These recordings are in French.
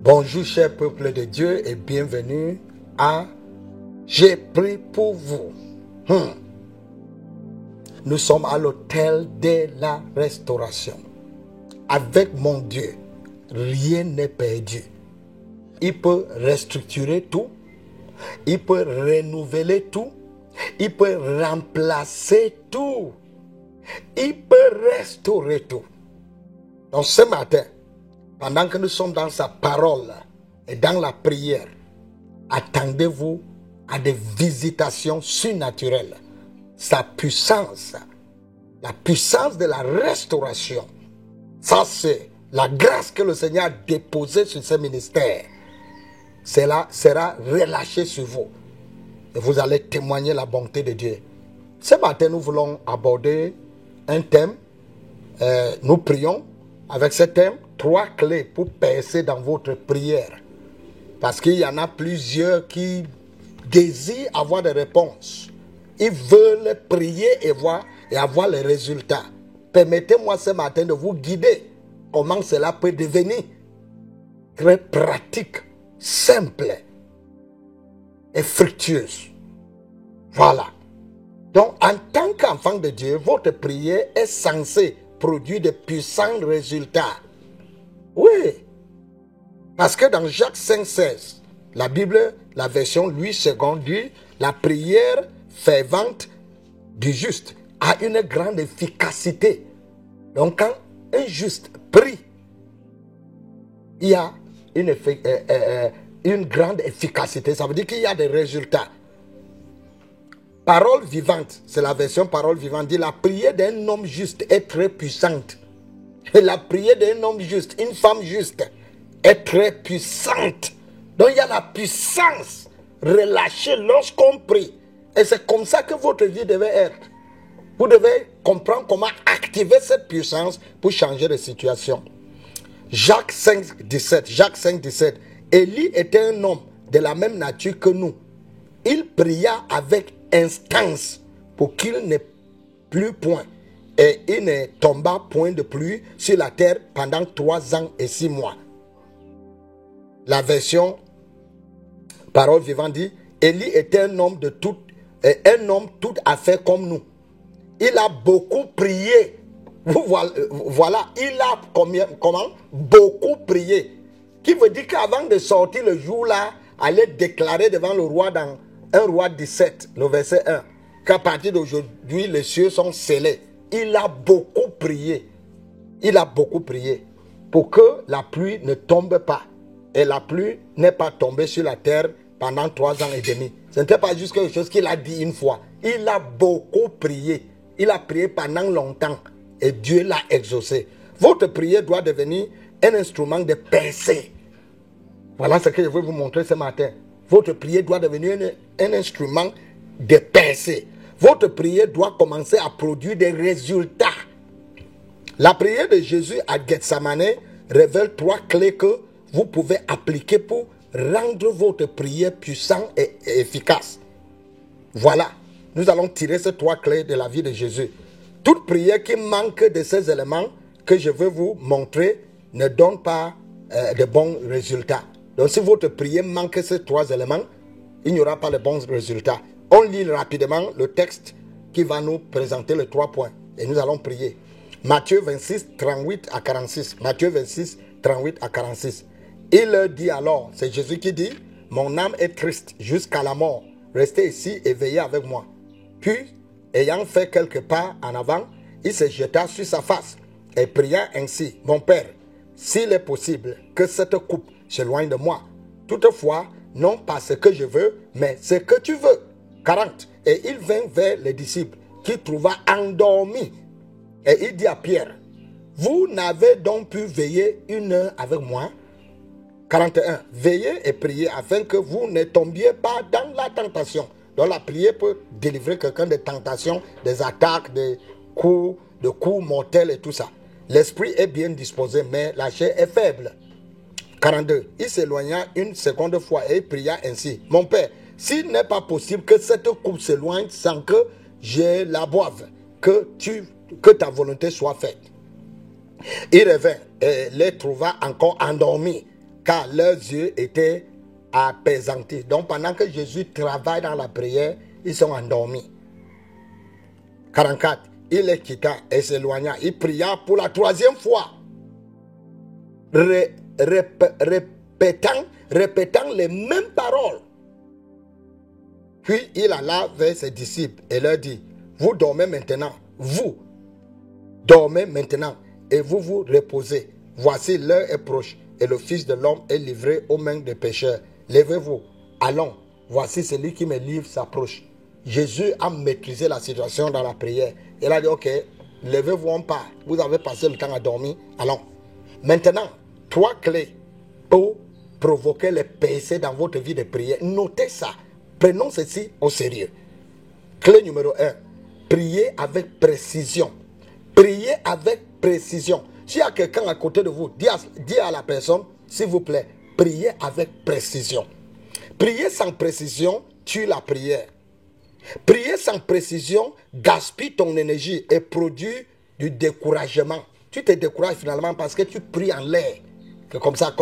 Bonjour cher peuple de Dieu et bienvenue à J'ai prié pour vous. Nous sommes à l'hôtel de la restauration. Avec mon Dieu, rien n'est perdu. Il peut restructurer tout. Il peut renouveler tout. Il peut remplacer tout. Il peut restaurer tout. Donc ce matin, pendant que nous sommes dans sa parole et dans la prière, attendez-vous à des visitations surnaturelles. Sa puissance, la puissance de la restauration, ça c'est la grâce que le Seigneur a déposée sur ce ministère. Cela sera relâché sur vous. Et vous allez témoigner la bonté de Dieu. Ce matin, nous voulons aborder un thème. Nous prions avec ce thème, 3 clés pour percer dans votre prière. Parce qu'il y en a plusieurs qui désirent avoir des réponses. Ils veulent prier et avoir les résultats. Permettez-moi ce matin de vous guider comment cela peut devenir très pratique, simple et fructueuse. Voilà. Donc, en tant qu'enfant de Dieu, votre prière est censée produire de puissants résultats. Oui. Parce que dans Jacques 5,16, la Bible, la version Louis II dit, la prière fervente du juste a une grande efficacité. Donc, quand un juste prie, il y a une grande efficacité. Ça veut dire qu'il y a des résultats. Parole vivante, c'est la version parole vivante, dit la prière d'un homme juste est très puissante. Et la prière d'un homme juste, une femme juste, est très puissante. Donc il y a la puissance relâchée lorsqu'on prie. Et c'est comme ça que votre vie devait être. Vous devez comprendre comment activer cette puissance pour changer de situation. Jacques 5,17. Élie était un homme de la même nature que nous. Il pria avec instance pour qu'il n'ait plus point. Et il ne tomba point de pluie sur la terre pendant 3 ans et 6 mois. La version parole vivante dit, Élie était un homme tout à fait comme nous. Il a beaucoup prié. Voilà, il a comment? Beaucoup prié. Qui veut dire qu'avant de sortir le jour là, allait déclarer devant le roi dans 1 roi 17, le verset 1, qu'à partir d'aujourd'hui, les cieux sont scellés. Il a beaucoup prié. Il a beaucoup prié pour que la pluie ne tombe pas. Et la pluie n'est pas tombée sur la terre pendant 3 ans et demi. Ce n'était pas juste quelque chose qu'il a dit une fois. Il a beaucoup prié. Il a prié pendant longtemps. Et Dieu l'a exaucé. Votre prière doit devenir un instrument de percée. Voilà ce que je veux vous montrer ce matin. Votre prière doit devenir un instrument de percée. Votre prière doit commencer à produire des résultats. La prière de Jésus à Gethsemane révèle 3 clés que vous pouvez appliquer pour rendre votre prière puissante et efficace. Voilà, nous allons tirer ces 3 clés de la vie de Jésus. Toute prière qui manque de ces éléments que je veux vous montrer ne donne pas de bons résultats. Donc si votre prière manque ces 3 éléments, il n'y aura pas de bons résultats. On lit rapidement le texte qui va nous présenter les 3 points. Et nous allons prier. Matthieu 26, 38 à 46. Matthieu 26, 38 à 46. Il leur dit alors, c'est Jésus qui dit, mon âme est triste jusqu'à la mort. Restez ici et veillez avec moi. Puis, ayant fait quelques pas en avant, il se jeta sur sa face et pria ainsi, mon Père, s'il est possible que cette coupe s'éloigne de moi. Toutefois, non pas ce que je veux, mais ce que tu veux. 40. Et il vint vers les disciples, qu'il trouva endormis. Et il dit à Pierre, vous n'avez donc pu veiller 1 heure avec moi? 41. Veillez et priez afin que vous ne tombiez pas dans la tentation. Donc la prière peut délivrer quelqu'un des tentations, des attaques, des coups mortels et tout ça. L'esprit est bien disposé, mais la chair est faible. 42. Il s'éloigna une seconde fois et il pria ainsi. Mon Père, s'il n'est pas possible que cette coupe s'éloigne sans que je la boive, que ta volonté soit faite. Il revint et les trouva encore endormis, car leurs yeux étaient apaisantis. Donc pendant que Jésus travaille dans la prière, ils sont endormis. 44. Il les quitta et s'éloigna. Il pria pour la troisième fois, répétant les mêmes paroles. Puis il alla vers ses disciples et leur dit, vous dormez maintenant, vous dormez maintenant et vous vous reposez. Voici l'heure est proche et le Fils de l'homme est livré aux mains des pécheurs. Levez-vous, allons, voici celui qui me livre s'approche. Jésus a maîtrisé la situation dans la prière. Il a dit, ok, levez-vous, on part. Vous avez passé le temps à dormir, allons. Maintenant, 3 clés pour provoquer les péchés dans votre vie de prière. Notez ça. Prenons ceci au sérieux. Clé numéro 1. Priez avec précision. Priez avec précision. S'il y a quelqu'un à côté de vous, dis à la personne, s'il vous plaît, priez avec précision. Prier sans précision tue la prière. Prier sans précision gaspille ton énergie et produit du découragement. Tu te décourages finalement parce que tu pries en l'air. Comme ça,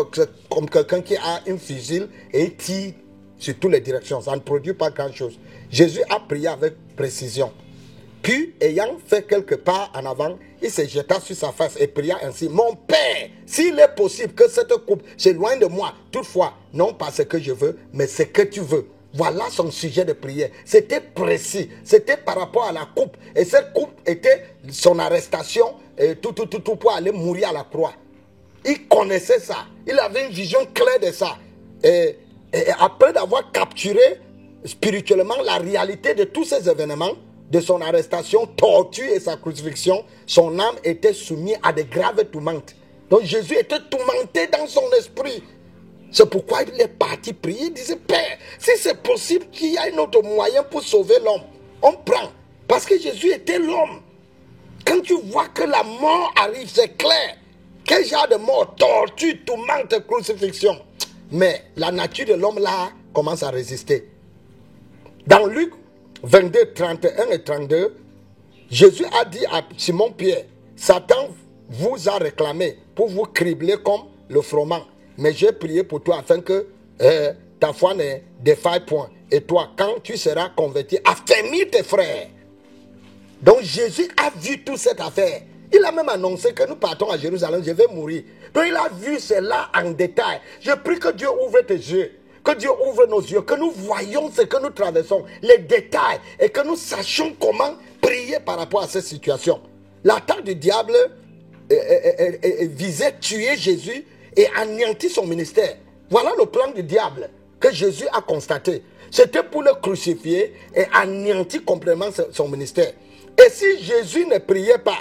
comme quelqu'un qui a un fusil et il tire sur toutes les directions. Ça ne produit pas grand-chose. Jésus a prié avec précision. Puis, ayant fait quelques pas en avant, il se jeta sur sa face et pria ainsi. Mon Père, s'il est possible que cette coupe s'éloigne de moi, toutefois, non pas ce que je veux, mais ce que tu veux. Voilà son sujet de prière. C'était précis. C'était par rapport à la coupe. Et cette coupe était son arrestation tout pour aller mourir à la croix. Il connaissait ça. Il avait une vision claire de ça. Et après d'avoir capturé spirituellement la réalité de tous ces événements, de son arrestation, torture et sa crucifixion, son âme était soumise à de graves tourmentes. Donc Jésus était tourmenté dans son esprit. C'est pourquoi il est parti prier. Il disait, Père, si c'est possible qu'il y ait un autre moyen pour sauver l'homme, on prend. Parce que Jésus était l'homme. Quand tu vois que la mort arrive, c'est clair. Quel genre de mort? Torture, tourmente, crucifixion. Mais la nature de l'homme là commence à résister. Dans Luc 22, 31 et 32, Jésus a dit à Simon-Pierre, Satan vous a réclamé pour vous cribler comme le froment. Mais j'ai prié pour toi afin que ta foi ne défaille point. Et toi, quand tu seras converti, affermis tes frères. Donc Jésus a vu toute cette affaire. Il a même annoncé que nous partons à Jérusalem, je vais mourir. Donc il a vu cela en détail. Je prie que Dieu ouvre tes yeux. Que Dieu ouvre nos yeux, que nous voyons ce que nous traversons, les détails, et que nous sachions comment prier par rapport à cette situation. L'attaque du diable visait tuer Jésus et anéantir son ministère. Voilà le plan du diable que Jésus a constaté. C'était pour le crucifier et anéantir complètement son ministère. Et si Jésus ne priait pas,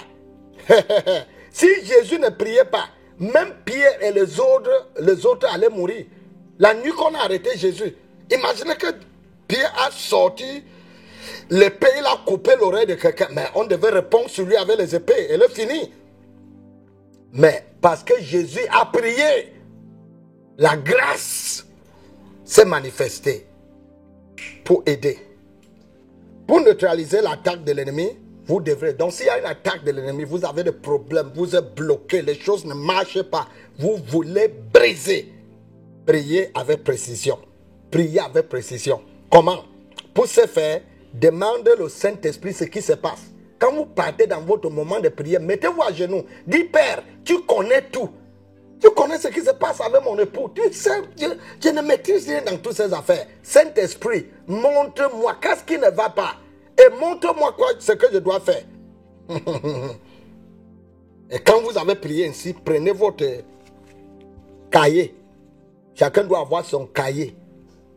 si Jésus ne priait pas, même Pierre et les autres allaient mourir. La nuit qu'on a arrêté Jésus, imaginez que Pierre a sorti l'épée, il a coupé l'oreille de quelqu'un. Mais on devait répondre sur lui avec les épées et le finir. Mais parce que Jésus a prié, la grâce s'est manifestée pour aider. Pour neutraliser l'attaque de l'ennemi, vous devrez. Donc s'il y a une attaque de l'ennemi, vous avez des problèmes, vous êtes bloqué, les choses ne marchent pas, vous voulez briser. Priez avec précision. Priez avec précision. Comment? Pour ce faire, demandez au Saint-Esprit ce qui se passe. Quand vous partez dans votre moment de prière, mettez-vous à genoux. Dites, Père, tu connais tout. Tu connais ce qui se passe avec mon époux. Tu sais, je ne maîtrise rien dans toutes ces affaires. Saint-Esprit, montre-moi qu'est-ce qui ne va pas. Et montre-moi ce que je dois faire. Et quand vous avez prié ainsi, prenez votre cahier. Chacun doit avoir son cahier,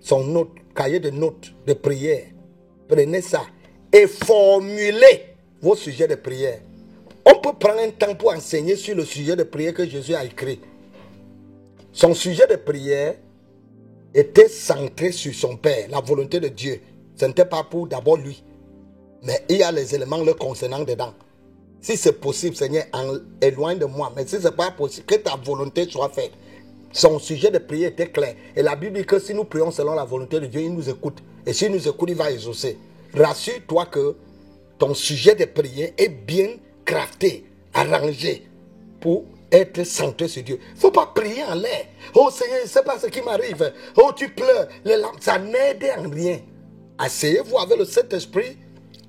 son cahier de notes de prière. Prenez ça et formulez vos sujets de prière. On peut prendre un temps pour enseigner sur le sujet de prière que Jésus a écrit. Son sujet de prière était centré sur son Père, la volonté de Dieu. Ce n'était pas pour d'abord lui. Mais il y a les éléments le concernant dedans. Si c'est possible, Seigneur, éloigne de moi. Mais si ce n'est pas possible, que ta volonté soit faite. Son sujet de prière était clair. Et la Bible dit que si nous prions selon la volonté de Dieu, il nous écoute. Et s'il nous écoute, il va exaucer. Rassure-toi que ton sujet de prière est bien crafté, arrangé, pour être centré sur Dieu. Il ne faut pas prier en l'air. Oh Seigneur, je ne sais pas ce qui m'arrive. Oh, tu pleures. Les larmes, ça n'aide en rien. Asseyez-vous avec le Saint-Esprit.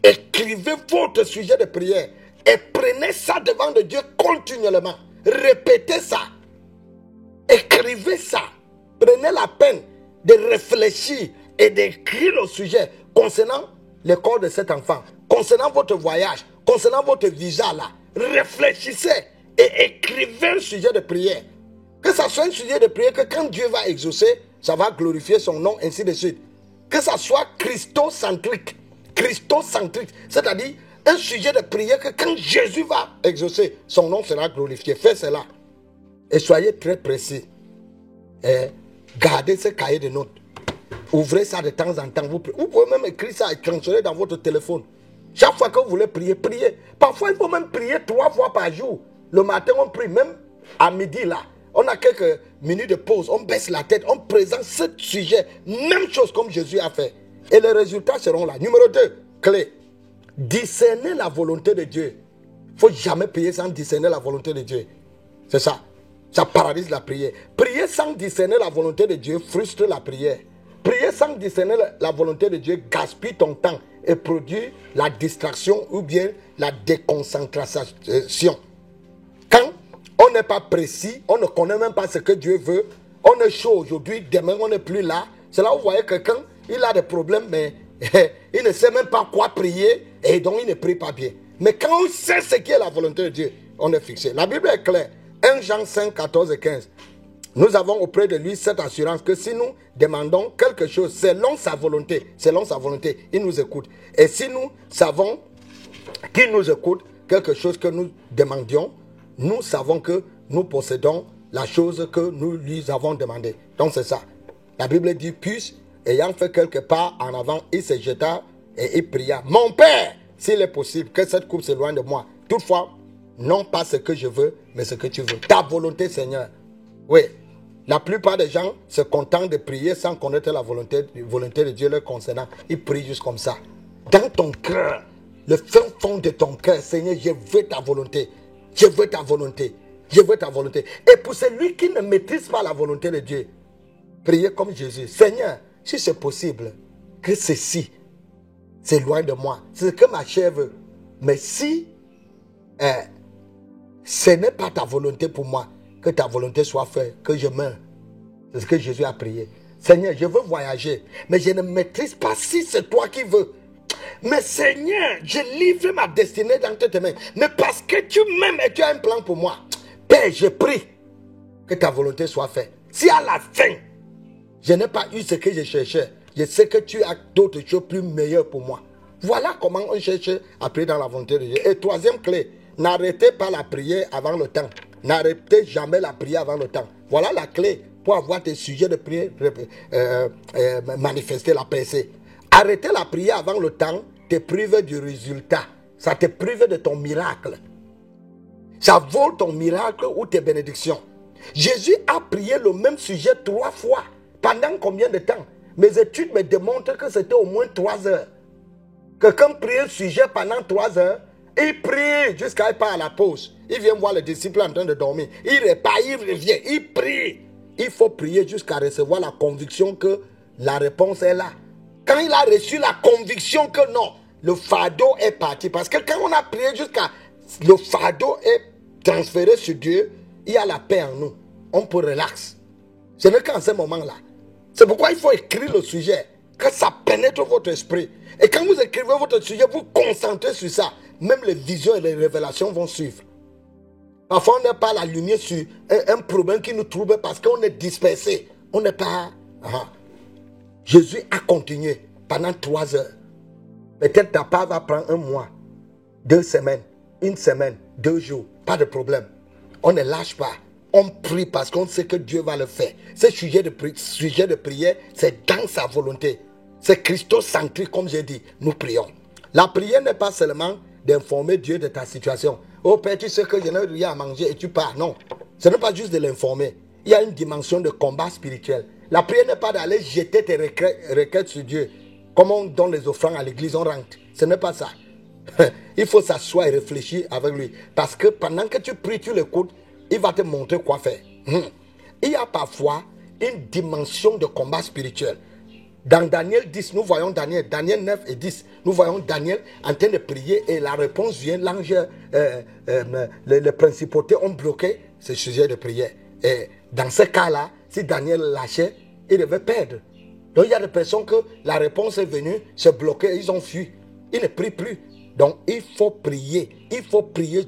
Écrivez votre sujet de prière. Et prenez ça devant de Dieu continuellement. Répétez ça. Écrivez ça. Prenez la peine de réfléchir et d'écrire le sujet concernant le corps de cet enfant, concernant votre voyage, concernant votre visa là. Réfléchissez et écrivez un sujet de prière. Que ça soit un sujet de prière que quand Dieu va exaucer, ça va glorifier son nom, ainsi de suite. Que ça soit christocentrique. Christocentrique, c'est-à-dire un sujet de prière que quand Jésus va exaucer, son nom sera glorifié. Faites cela. Et soyez très précis. Et gardez ce cahier de notes. Ouvrez ça de temps en temps. Vous pouvez même écrire ça et transférer dans votre téléphone. Chaque fois que vous voulez prier, priez. Parfois, il faut même prier 3 fois par jour. Le matin, on prie. Même à midi, là, on a quelques minutes de pause. On baisse la tête. On présente ce sujet. Même chose comme Jésus a fait. Et les résultats seront là. Numéro 2, clé. Discerner la volonté de Dieu. Il ne faut jamais prier sans discerner la volonté de Dieu. C'est ça. Ça paralyse la prière. Prier sans discerner la volonté de Dieu frustre la prière. Prier sans discerner la volonté de Dieu gaspille ton temps et produit la distraction ou bien la déconcentration. Quand on n'est pas précis, on ne connaît même pas ce que Dieu veut, on est chaud aujourd'hui, demain on n'est plus là. C'est là où vous voyez quelqu'un, il a des problèmes, mais il ne sait même pas quoi prier et donc il ne prie pas bien. Mais quand on sait ce qui est la volonté de Dieu, on est fixé. La Bible est claire. 1 Jean 5, 14 et 15. Nous avons auprès de lui cette assurance que si nous demandons quelque chose selon sa volonté, il nous écoute. Et si nous savons qu'il nous écoute, quelque chose que nous demandions, nous savons que nous possédons la chose que nous lui avons demandé. Donc c'est ça. La Bible dit, puis, ayant fait quelque part en avant, il se jeta et il pria. Mon Père, s'il est possible, que cette coupe s'éloigne de moi. Toutefois, non pas ce que je veux, mais ce que tu veux. Ta volonté, Seigneur. Oui. La plupart des gens se contentent de prier sans connaître la volonté de Dieu leur concernant. Ils prient juste comme ça. Dans ton cœur, le fin fond de ton cœur, Seigneur, je veux ta volonté. Je veux ta volonté. Je veux ta volonté. Et pour celui qui ne maîtrise pas la volonté de Dieu, priez comme Jésus. Seigneur, si c'est possible, que ceci s'éloigne de moi. C'est ce que ma chair veut. Mais si ce n'est pas ta volonté pour moi, que ta volonté soit faite, que je meure. C'est ce que Jésus a prié. Seigneur, je veux voyager, mais je ne maîtrise pas si c'est toi qui veux. Mais Seigneur, je livre ma destinée dans tes mains. Mais parce que tu m'aimes et tu as un plan pour moi, Père, je prie que ta volonté soit faite. Si à la fin, je n'ai pas eu ce que je cherchais, je sais que tu as d'autres choses plus meilleures pour moi. Voilà comment on cherche à prier dans la volonté de Dieu. Et troisième clé, n'arrêtez pas la prière avant le temps. N'arrêtez jamais la prière avant le temps. Voilà la clé pour avoir tes sujets de prière manifester la percée. Arrêter la prière avant le temps te prive du résultat. Ça te prive de ton miracle. Ça vole ton miracle ou tes bénédictions. Jésus a prié le même sujet 3 fois. Pendant combien de temps? Mes études me démontrent que c'était au moins 3 heures. Quelqu'un prie un sujet pendant 3 heures. Il prie jusqu'à il part à la pause. Il vient voir les disciples en train de dormir. Il repart, il revient, il prie. Il faut prier jusqu'à recevoir la conviction que la réponse est là. Quand il a reçu la conviction que non, le fardeau est parti. Parce que quand on a prié jusqu'à le fardeau est transféré sur Dieu, il y a la paix en nous. On peut relaxer. Ce n'est qu'en ce moment-là. C'est pourquoi il faut écrire le sujet. Que ça pénètre votre esprit. Et quand vous écrivez votre sujet, vous concentrez sur ça. Même les visions et les révélations vont suivre. Parfois, on n'est pas la lumière sur un problème qui nous trouble parce qu'on est dispersé. On n'est pas... Jésus a continué pendant 3 heures. Peut-être ta part va prendre 1 mois, 2 semaines, 1 semaine, 2 jours. Pas de problème. On ne lâche pas. On prie parce qu'on sait que Dieu va le faire. Ce sujet de prière, c'est dans sa volonté. C'est christocentrique, comme j'ai dit. Nous prions. La prière n'est pas seulement d'informer Dieu de ta situation. Oh Père, tu sais que je n'ai rien à manger et tu pars. Non. Ce n'est pas juste de l'informer. Il y a une dimension de combat spirituel. La prière n'est pas d'aller jeter tes requêtes sur Dieu. Comme on donne les offrandes à l'église, on rentre. Ce n'est pas ça. Il faut s'asseoir et réfléchir avec lui. Parce que pendant que tu pries, tu l'écoutes. il va te montrer quoi faire. Il y a parfois une dimension de combat spirituel. Dans Daniel 10, nous voyons Daniel 9 et 10, nous voyons Daniel en train de prier et la réponse vient, l'ange, les principautés ont bloqué ce sujet de prière. Et dans ce cas-là, si Daniel lâchait, il devait perdre. Donc il y a des personnes que la réponse est venue, se bloquer, ils ont fui. Ils ne prient plus. Donc il faut prier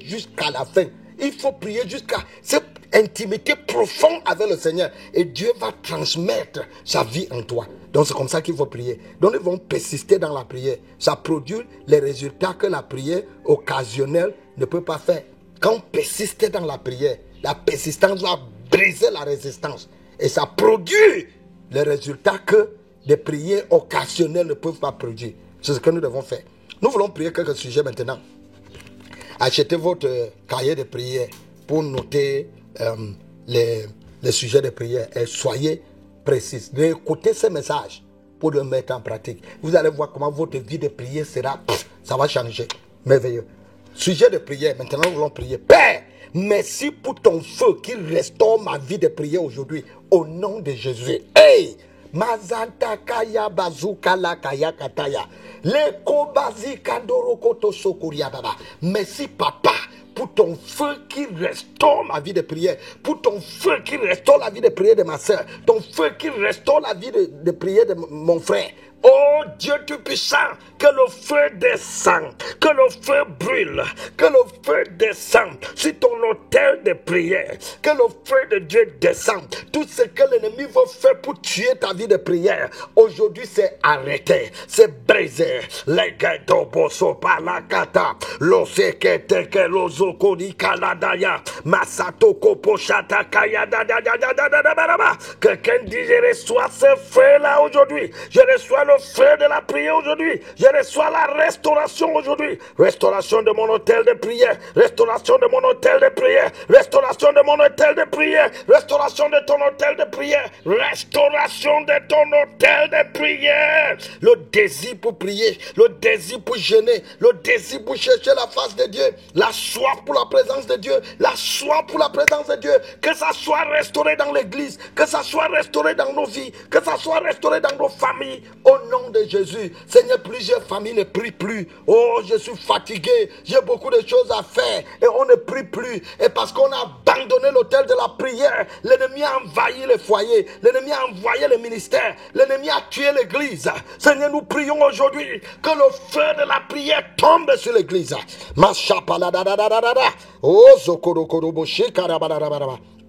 jusqu'à la fin. Il faut prier jusqu'à cette intimité profonde avec le Seigneur. Et Dieu va transmettre sa vie en toi. Donc c'est comme ça qu'il faut prier. Donc nous devons persister dans la prière. Ça produit les résultats que la prière occasionnelle ne peut pas faire. Quand on persiste dans la prière, la persistance va briser la résistance. Et ça produit les résultats que des prières occasionnelles ne peuvent pas produire. C'est ce que nous devons faire. Nous voulons prier quelques sujets maintenant. Achetez votre cahier de prière pour noter les sujets de prière et soyez précis. Écoutez ces messages pour le mettre en pratique. Vous allez voir comment votre vie de prière sera, ça va changer. Merveilleux. Sujet de prière, maintenant nous voulons prier. Père, merci pour ton feu qui restaure ma vie de prière aujourd'hui au nom de Jésus. Hey! Mazanta kaya bazuka la kaya kataya. Le kobazi kandoro koto sokuria baba. Merci papa pour ton feu qui restaure ma vie de prière. Pour ton feu qui restaure la vie de prière de ma soeur. Ton feu qui restaure la vie de prière de mon frère. Oh Dieu Tout-Puissant, que le feu descende, que le feu brûle, que le feu descende sur ton autel de prière, que le feu de Dieu descende. Tout ce que l'ennemi veut faire pour tuer ta vie de prière, aujourd'hui c'est arrêté, c'est brisé. Les gâteaux bosso par la kata, l'osekete que l'ozoko di kaladaya, masato kopochata kaya da da da da da da da da. Quelqu'un dit je reçois ce feu là aujourd'hui, je reçois le feu de la prière aujourd'hui. Je reçois la restauration aujourd'hui. Restauration de mon hôtel de prière. Restauration de mon hôtel de prière. Restauration de mon hôtel de prière. Restauration de ton hôtel de prière. Restauration de ton hôtel de prière. Le désir pour prier. Le désir pour jeûner. Le désir pour chercher la face de Dieu. La soif pour la présence de Dieu. La soif pour la présence de Dieu. Que ça soit restauré dans l'église. Que ça soit restauré dans nos vies. Que ça soit restauré dans nos familles. Au nom de Jésus, Seigneur, plusieurs familles ne prient plus. Oh, je suis fatigué, j'ai beaucoup de choses à faire et on ne prie plus. Et parce qu'on a abandonné l'autel de la prière, l'ennemi a envahi les foyers, l'ennemi a envoyé le ministère, l'ennemi a tué l'église. Seigneur, nous prions aujourd'hui que le feu de la prière tombe sur l'église. Oh,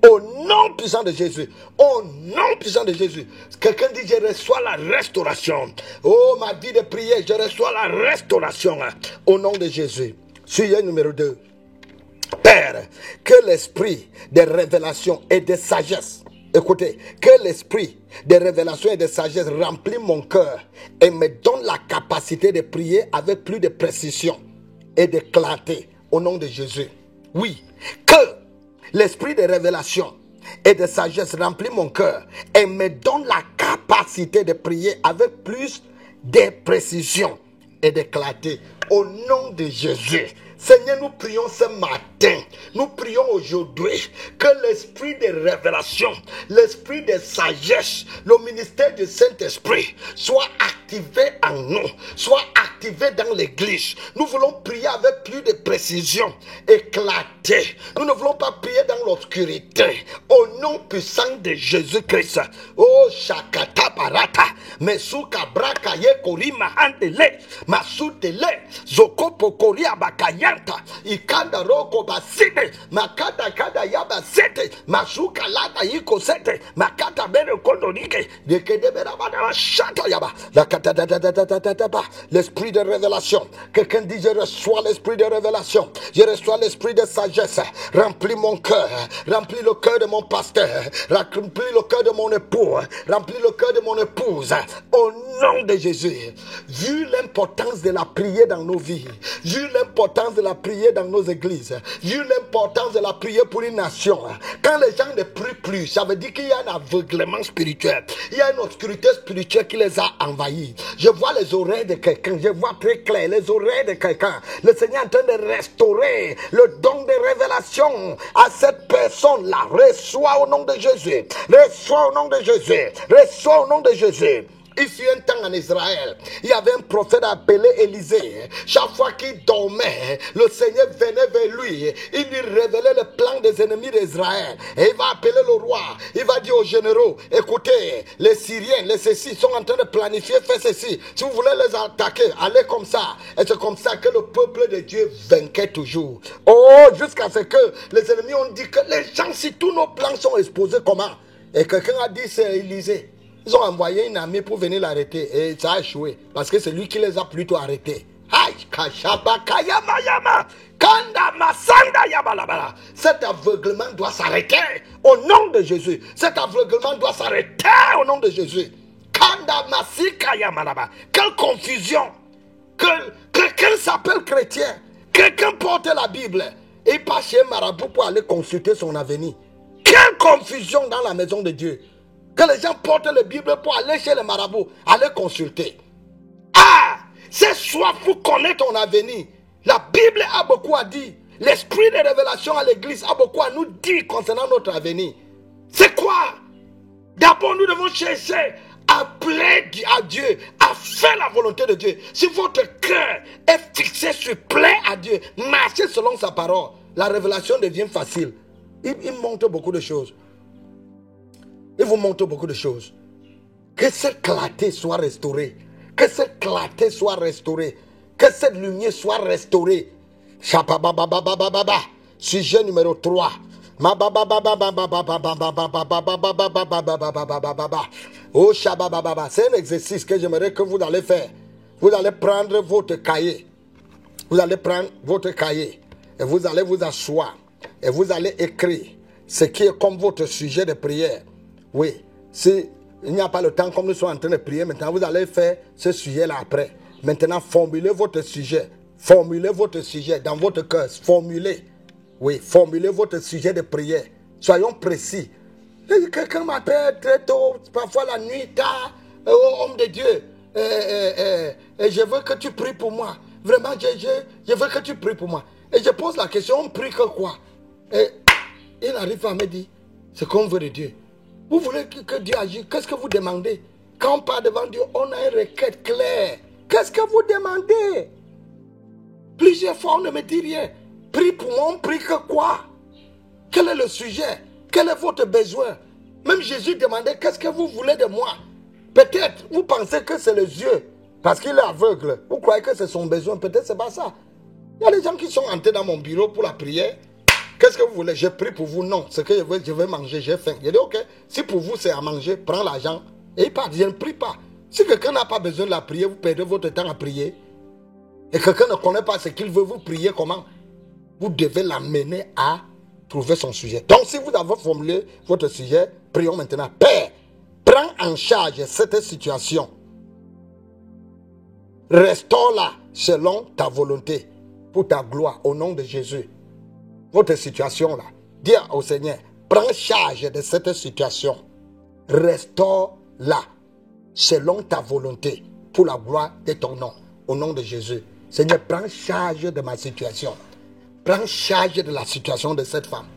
au nom puissant de Jésus. Au nom puissant de Jésus. Quelqu'un dit, je reçois la restauration. Oh, ma vie de prière, je reçois la restauration. Au nom de Jésus. Sujet numéro 2. Père, que l'esprit de révélation et de sagesse, écoutez, que l'esprit de révélation et de sagesse remplit mon cœur et me donne la capacité de prier avec plus de précision et de clarté. Au nom de Jésus. Oui, que l'esprit de révélation et de sagesse remplit mon cœur et me donne la capacité de prier avec plus de précision et de clarté. Au nom de Jésus. Seigneur, nous prions ce matin, nous prions aujourd'hui que l'esprit de révélation, l'esprit de sagesse, le ministère du Saint-Esprit soit activé en nous, soit activé dans l'église. Nous voulons prier avec plus de précision et clarté. Nous ne voulons pas prier dans l'obscurité. Au nom puissant de Jésus-Christ. Oh, Shakata Barata, Mesuka Braka Yekorima Andele, Masutele, Zokopo Koria Bakaya. Ikanda roko basite makata kada yaba sete masuka lata yiko sete makata bere kondonike dekede bera bana chata yaba la kata da l'esprit de révélation. Quelqu'un dit je reçois l'esprit de révélation, je reçois l'esprit de sagesse. Remplis mon cœur, remplis le cœur de mon pasteur, remplis le cœur de mon époux, remplis le cœur de mon épouse, au nom de Jésus. Vu l'importance de la prière dans nos vies, vu l'importance de la prière dans nos églises, vu l'importance de la prière pour une nation, quand les gens ne prient plus, ça veut dire qu'il y a un aveuglement spirituel, il y a une obscurité spirituelle qui les a envahis. Je vois les oreilles de quelqu'un, je vois très clair les oreilles de quelqu'un. Le Seigneur est en train de restaurer le don de révélation à cette personne-là. Reçois au nom de Jésus. Reçois au nom de Jésus. Reçois au nom de Jésus. Il fut un temps en Israël, il y avait un prophète appelé Élisée. Chaque fois qu'il dormait, le Seigneur venait vers lui. Il lui révélait le plan des ennemis d'Israël. Et il va appeler le roi. Il va dire aux généraux, écoutez, les Syriens, les ceci sont en train de planifier, faire ceci. Si vous voulez les attaquer, allez comme ça. Et c'est comme ça que le peuple de Dieu vainquait toujours. Oh, jusqu'à ce que les ennemis ont dit que les gens, si tous nos plans sont exposés, comment? Et quelqu'un a dit, c'est Élisée. Ils ont envoyé une armée pour venir l'arrêter et ça a échoué parce que c'est lui qui les a plutôt arrêtés. Cet aveuglement doit s'arrêter au nom de Jésus. Cet aveuglement doit s'arrêter au nom de Jésus. Quelle confusion. Quelqu'un s'appelle chrétien. Quelqu'un porte la Bible et passe chez un marabout pour aller consulter son avenir. Quelle confusion dans la maison de Dieu. Que les gens portent la Bible pour aller chez les marabouts, aller consulter. Ah, c'est soif pour connaître ton avenir. La Bible a beaucoup à dire. L'esprit de révélation à l'église a beaucoup à nous dire concernant notre avenir. C'est quoi? D'abord, nous devons chercher à plaire à Dieu, à faire la volonté de Dieu. Si votre cœur est fixé sur plaire à Dieu, marcher selon sa parole, la révélation devient facile. Il montre beaucoup de choses. Il vous montre beaucoup de choses. Que cette clarté soit restaurée. Que cette clarté soit restaurée. Que cette lumière soit restaurée. Sujet numéro 3. Oh, c'est un exercice que j'aimerais que vous allez faire. Vous allez prendre votre cahier. Vous allez prendre votre cahier. Et vous allez vous asseoir. Et vous allez écrire ce qui est comme votre sujet de prière. Oui, si il n'y a pas le temps comme nous sommes en train de prier, maintenant vous allez faire ce sujet-là après. Maintenant, formulez votre sujet. Formulez votre sujet dans votre cœur. Formulez. Oui, formulez votre sujet de prière. Soyons précis. Quelqu'un m'appelle très tôt, parfois la nuit, tard. Oh, homme de Dieu, je veux que tu pries pour moi. Vraiment, je veux que tu pries pour moi. Et je pose la question, on prie que quoi? Et il arrive à me dire, c'est qu'on veut de Dieu. Vous voulez que Dieu agisse? Qu'est-ce que vous demandez? Quand on parle devant Dieu, on a une requête claire. Qu'est-ce que vous demandez? Plusieurs fois, on ne me dit rien. Prie pour moi, on prie que quoi? Quel est le sujet? Quel est votre besoin? Même Jésus demandait, qu'est-ce que vous voulez de moi? Peut-être, vous pensez que c'est les yeux, parce qu'il est aveugle. Vous croyez que c'est son besoin? Peut-être c'est pas ça. Il y a des gens qui sont entrés dans mon bureau pour la prière. Qu'est-ce que vous voulez? Je prie pour vous. Non, ce que je veux manger, j'ai faim. Je dis, ok, si pour vous c'est à manger, prends l'argent. Et il part, je ne prie pas. Si quelqu'un n'a pas besoin de la prière, vous perdez votre temps à prier. Et quelqu'un ne connaît pas ce qu'il veut, vous priez comment? Vous devez l'amener à trouver son sujet. Donc, si vous avez formulé votre sujet, prions maintenant. Père, prends en charge cette situation. Restaure-la selon ta volonté, pour ta gloire, au nom de Jésus. Votre situation là, dis au Seigneur, prends charge de cette situation. Restaure-la selon ta volonté, pour la gloire de ton nom, au nom de Jésus. Seigneur, prends charge de ma situation. Prends charge de la situation de cette femme.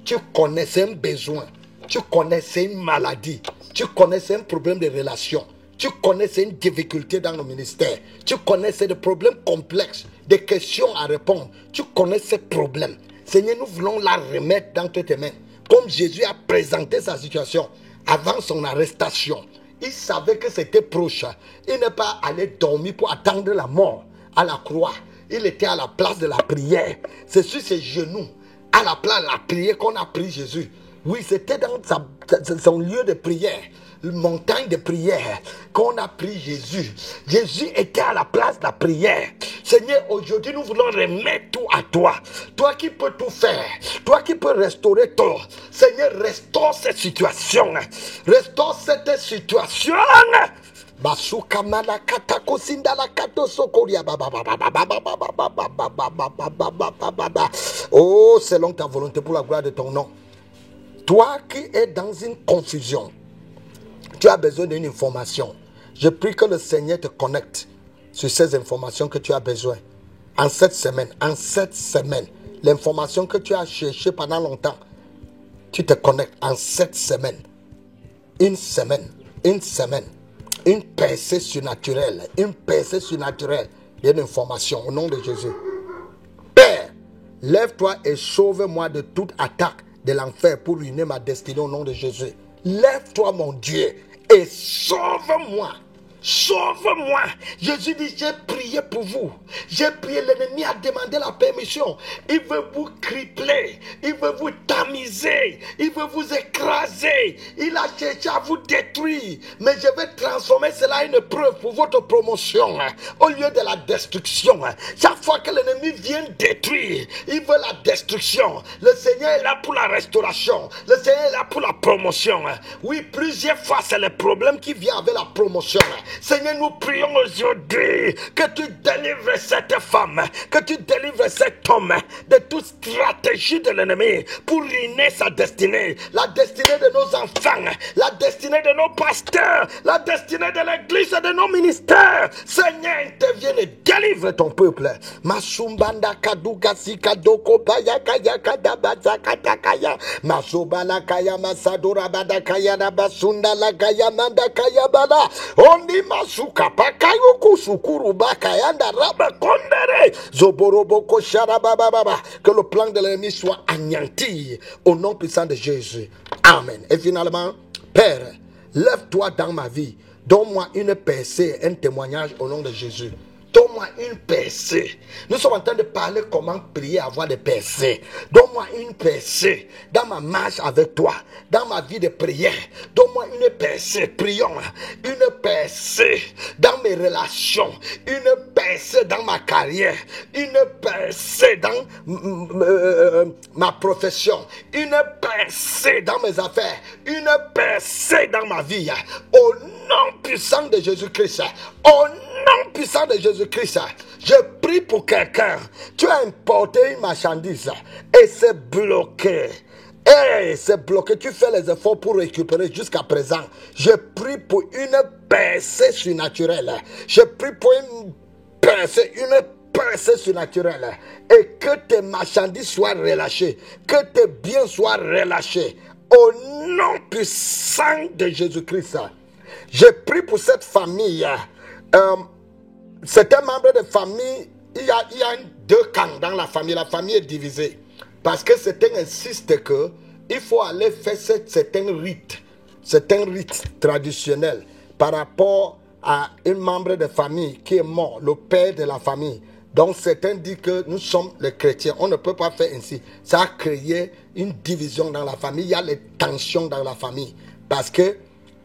Tu connais un besoin. Tu connais une maladie. Tu connais un problème de relation. Tu connais une difficulté dans le ministère. Tu connais des problèmes complexes, des questions à répondre. Tu connais ces problèmes. Seigneur, nous voulons la remettre dans tes mains. Comme Jésus a présenté sa situation avant son arrestation. Il savait que c'était proche. Il n'est pas allé dormir pour attendre la mort à la croix. Il était à la place de la prière. C'est sur ses genoux, à la place de la prière qu'on a pris Jésus. Oui, c'était dans son lieu de prière, une montagne de prière, qu'on a pris Jésus. Jésus était à la place de la prière. Seigneur, aujourd'hui, nous voulons remettre tout à toi. Toi qui peux tout faire. Toi qui peux restaurer tout. Seigneur, restaure cette situation. Restaure cette situation. Basuka malakata kosinda la kato sokoria baba baba baba baba baba baba baba. Oh, selon ta volonté pour la gloire de ton nom. Toi qui es dans une confusion, tu as besoin d'une information. Je prie que le Seigneur te connecte sur ces informations que tu as besoin. En cette semaine, l'information que tu as cherchée pendant longtemps, tu te connectes en cette semaine. Une semaine. Une percée surnaturelle. D'une information au nom de Jésus. Père, lève-toi et sauve-moi de toute attaque de l'enfer pour ruiner ma destinée au nom de Jésus. Lève-toi, mon Dieu, et sauve-moi. Sauve-moi. Jésus dit, j'ai prié pour vous. J'ai prié, l'ennemi a demandé la permission. Il veut vous cripler. Il veut vous tamiser. Il veut vous écraser. Il a cherché à vous détruire. Mais je vais transformer cela en une preuve pour votre promotion. Au lieu de la destruction. Chaque fois que l'ennemi vient détruire, il veut la destruction. Le Seigneur est là pour la restauration. Le Seigneur est là pour la promotion. Oui, plusieurs fois, c'est le problème qui vient avec la promotion. Seigneur, nous prions aujourd'hui que tu délivres cette femme, que tu délivres cet homme de toute stratégie de l'ennemi pour ruiner sa destinée, la destinée de nos enfants, la destinée de nos pasteurs, la destinée de l'église et de nos ministères. Seigneur, interviens et délivre ton peuple. Masumbanda kaduga sikadoko baya kaya kadabaza katakaya masobala kaya masadora bada kaya na basunda la kaya manda kaya bala ondi masuka pakayo kusukuru bakayanda raba kondere zoboroboko sharababa baba. Que le plan de l'ennemi soit anéanti au nom puissant de Jésus. Amen. Et finalement, Père, lève-toi dans ma vie. Donne-moi une percée, un témoignage au nom de Jésus. Donne-moi une percée. Nous sommes en train de parler comment prier, avoir des percées. Donne-moi une percée dans ma marche avec toi, dans ma vie de prière. Donne-moi une percée, prions. Une percée dans mes relations. Une percée dans ma carrière. Une percée dans ma profession. Une percée dans mes affaires. Une percée dans ma vie. Au nom puissant de Jésus-Christ. Au nom puissant de Jésus-Christ, je prie pour quelqu'un. Tu as importé une marchandise et c'est bloqué. Et c'est bloqué. Tu fais les efforts pour récupérer jusqu'à présent. Je prie pour une percée surnaturelle. Je prie pour une percée surnaturelle. Et que tes marchandises soient relâchées. Que tes biens soient relâchés. Au nom puissant de Jésus-Christ. Je prie pour cette famille. Certains membres de famille, il y a deux camps dans la famille. La famille est divisée. Parce que certains insistent que il faut aller faire certains rites traditionnels par rapport à un membre de famille qui est mort, le père de la famille. Donc certains disent que nous sommes les chrétiens, on ne peut pas faire ainsi. Ça a créé une division dans la famille, il y a les tensions dans la famille. Parce que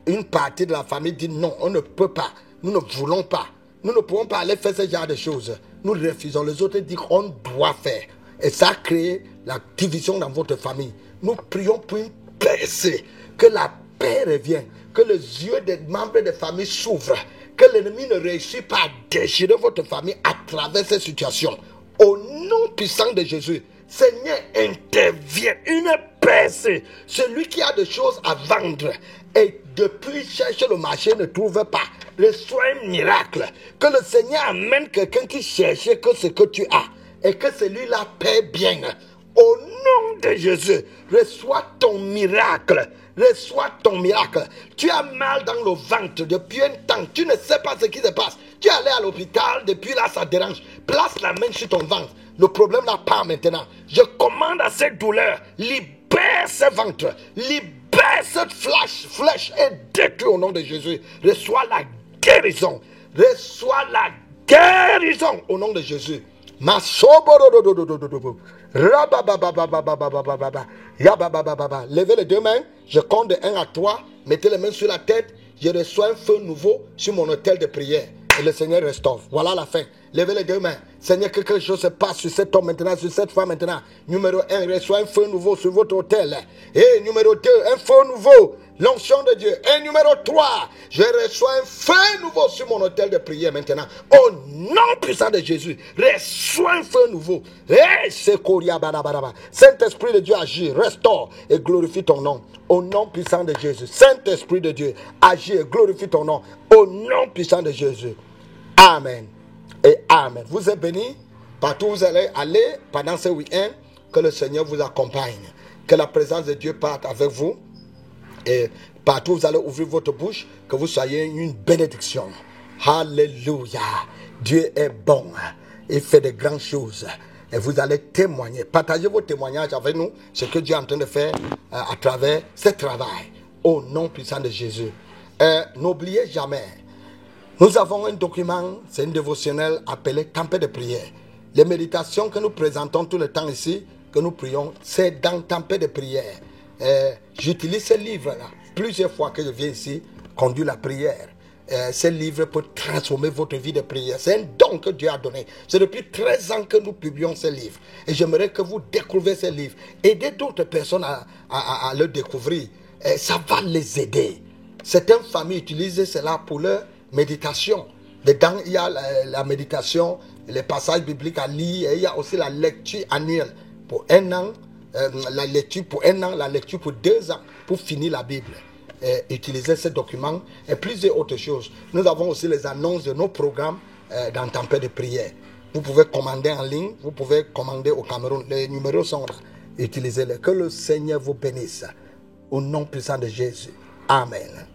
une partie de la famille dit non, on ne peut pas, nous ne voulons pas. Nous ne pouvons pas aller faire ce genre de choses. Nous refusons. Les autres disent qu'on doit faire. Et ça a créé la division dans votre famille. Nous prions pour une percée. Que la paix revienne. Que les yeux des membres de famille s'ouvrent. Que l'ennemi ne réussisse pas à déchirer votre famille à travers cette situation. Au nom puissant de Jésus, Seigneur, intervient. Une percée. Celui qui a des choses à vendre et depuis cherche le marché ne trouve pas. Reçois un miracle. Que le Seigneur amène quelqu'un qui cherchait que ce que tu as. Et que celui-là paie bien. Au nom de Jésus, reçois ton miracle. Reçois ton miracle. Tu as mal dans le ventre depuis un temps. Tu ne sais pas ce qui se passe. Tu es allé à l'hôpital. Depuis là, ça dérange. Place la main sur ton ventre. Le problème n'a pas maintenant. Je commande à cette douleur. Libère ce ventre. Libère cette flèche et détruis au nom de Jésus. Reçois la guérison. Reçois la guérison au nom de Jésus. Levez les deux mains. Je compte de 1 à 3. Mettez les mains sur la tête. Je reçois un feu nouveau sur mon autel de prière. Et le Seigneur restaure. Voilà la fin. Levez les deux mains. Seigneur, que quelque chose se passe sur cet homme maintenant, sur cette femme maintenant. Numéro 1, reçois un feu nouveau sur votre hôtel. Et numéro 2, un feu nouveau, l'onction de Dieu. Et numéro 3, je reçois un feu nouveau sur mon hôtel de prière maintenant. Au nom puissant de Jésus, reçois un feu nouveau. Saint-Esprit de Dieu, agis, restaure et glorifie ton nom. Au nom puissant de Jésus. Saint-Esprit de Dieu, agis et glorifie ton nom. Au nom puissant de Jésus. Amen. Et amen. Vous êtes bénis partout où vous allez aller pendant ce week-end. Que le Seigneur vous accompagne. Que la présence de Dieu parte avec vous. Et partout où vous allez ouvrir votre bouche, que vous soyez une bénédiction. Alléluia. Dieu est bon. Il fait de grandes choses. Et vous allez témoigner. Partagez vos témoignages avec nous. Ce que Dieu est en train de faire à travers ce travail. Au nom puissant de Jésus. N'oubliez jamais. Nous avons un document, c'est un dévotionnel appelé Tempête de prière. Les méditations que nous présentons tout le temps ici, que nous prions, c'est dans Tempête de prière. J'utilise ce livre-là plusieurs fois que je viens ici, conduire la prière. Ce livre peut transformer votre vie de prière. C'est un don que Dieu a donné. C'est depuis 13 ans que nous publions ce livre. Et j'aimerais que vous découvriez ce livre. Aidez d'autres personnes à le découvrir. Ça va les aider. Certaines familles utilisent cela pour leur méditation. Dedans, il y a la méditation, les passages bibliques à lire, et il y a aussi la lecture annuelle pour un an, la lecture pour un an, la lecture pour 2 ans, pour finir la Bible. Utiliser ce document et plusieurs autres choses. Nous avons aussi les annonces de nos programmes dans Tempête de prière. Vous pouvez commander en ligne, vous pouvez commander au Cameroun. Les numéros sont là. Utilisez-les. Que le Seigneur vous bénisse. Au nom puissant de Jésus. Amen.